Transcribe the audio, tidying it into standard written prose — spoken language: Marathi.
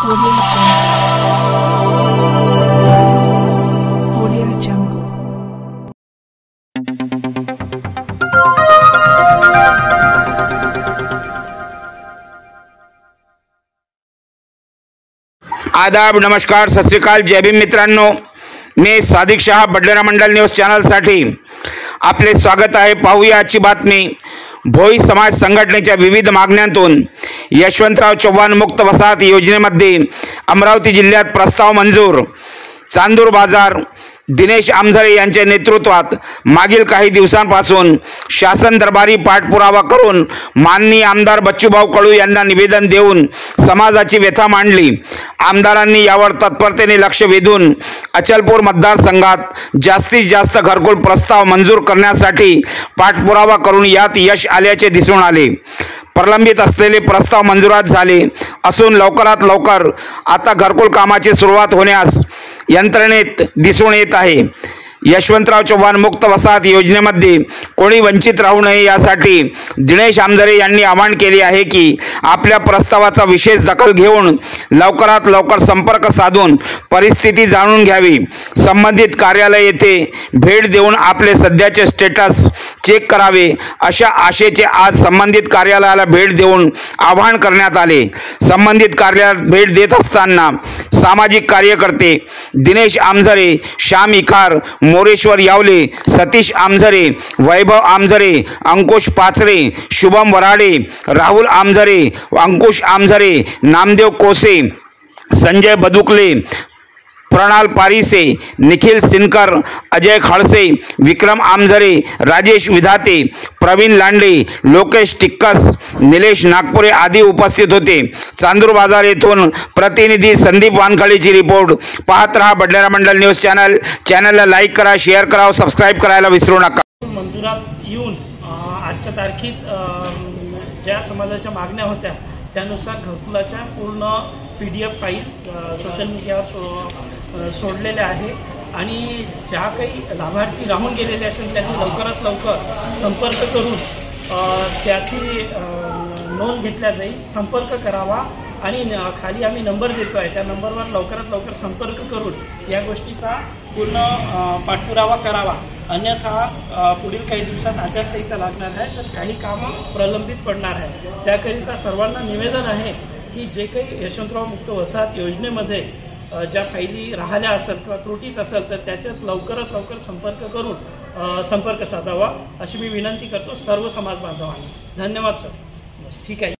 आदाब, नमस्कार, सत श्री अकाल, जय भीम मित्रांनो. मी सादिक शाह, बडलेरा मंडल न्यूज चॅनलसाठी आपले स्वागत आहे. पाहूया आजची बातमी. भोई समाज संघटनेच्या विविध मागण्यांतून यशवंतराव चव्हाण मुक्त वसाहत योजनेमध्ये अमरावती जिल्ह्यात प्रस्ताव मंजूर. चांदूर बाजार दिनेश आमझरे यांच्या नेतृत्वात मागील काही दिवसांपासून शासन दरबारी पाठपुरावा करून माननीय आमदार बच्चूभाऊ कडू यांना निवेदन देऊन समाजाची व्यथा मांडली. आमदारांनी यावर तत्परतेने लक्ष वेधून अचलपूर मतदारसंघात जास्तीत जास्त घरकुल प्रस्ताव मंजूर करण्यासाठी पाठपुरावा करून यात यश आल्याचे दिसून आले. प्रलंबित असलेले प्रस्ताव मंजुरात झाले असून लवकरात लवकर आता घरकुल कामाची सुरुवात होण्यास यंत्रणेत दिसून येत आहे. यशवंतराव चव्हाण मुक्त वसाहत योजनेमध्ये कोणी वंचित राहू नये यासाठी दिनेश आमझरे यांनी आवाहन केले आहे की आपल्या प्रस्तावाचा विशेष दखल घेऊन लवकरात लवकर संपर्क साधून परिस्थिती जाणून घ्यावी. संबंधित कार्यालय येथे भेट देऊन आपले सध्याचे स्टेटस चेक करावे अशा आशेचे आज संबंधित कार्यालयाला भेट देऊन आवाहन करण्यात आले. संबंधित कार्यालयात भेट देत असताना सामाजिक कार्यकर्ते दिनेश आमझरे, श्याम इखार, मोरेश्वर यावले, सतीश आमझरे, वैभव आमझरे, अंकुश पाचरे, शुभम वराडे, राहुल आमझरे, अंकुश आमझरे, नामदेव कोसे, संजय बदुकले, प्रणाल पारिसे, निखिल सिनकर, अजय खडसे, विक्रम आमझरे, राजेश विधाते, प्रवीण लांडे, लोकेश टिक्कस, निलेश नागपुरे आदी उपस्थित होते. चांदूर बाजार येथून प्रतिनिधी संदीप वानखळेची रिपोर्ट. पाहत रहा बडलेरा मंडल न्यूज चॅनल. चॅनलला लाईक करा, शेअर करा, सबस्क्राईब करायला विसरू नका. मंजुरात येऊन आजच्या तारखेत ज्या समाजाच्या मागण्या होत्या त्यानुसार घरकुलाच्या पूर्ण PDF फाईल सोशल मीडियावर सोडलेल्या आहे आणि ज्या काही लाभार्थी राहून गेलेले असेल त्यांनी लवकरात लवकर संपर्क करून त्याची नोंद घेतल्या जाईल. संपर्क करावा आणि खाली आम्ही नंबर देतो आहे त्या नंबरवर लवकरात लवकर संपर्क करून या गोष्टीचा पूर्ण पाठपुरावा करावा. अन्यथा पुढील काही दिवसात आचारसंहिता लागणार आहे तर काही कामं प्रलंबित पडणार आहे. त्याकरिता सर्वांना निवेदन आहे की जे काही यशवंतराव मुक्त वसाहत योजनेमध्ये ज्या फायली राहिल्या असेल किंवा त्रुटीत असेल तर त्याच्यात लवकरात लवकर संपर्क करून संपर्क साधावा अशी मी विनंती करतो सर्व समाज बांधवांना. धन्यवाद सर. ठीक आहे.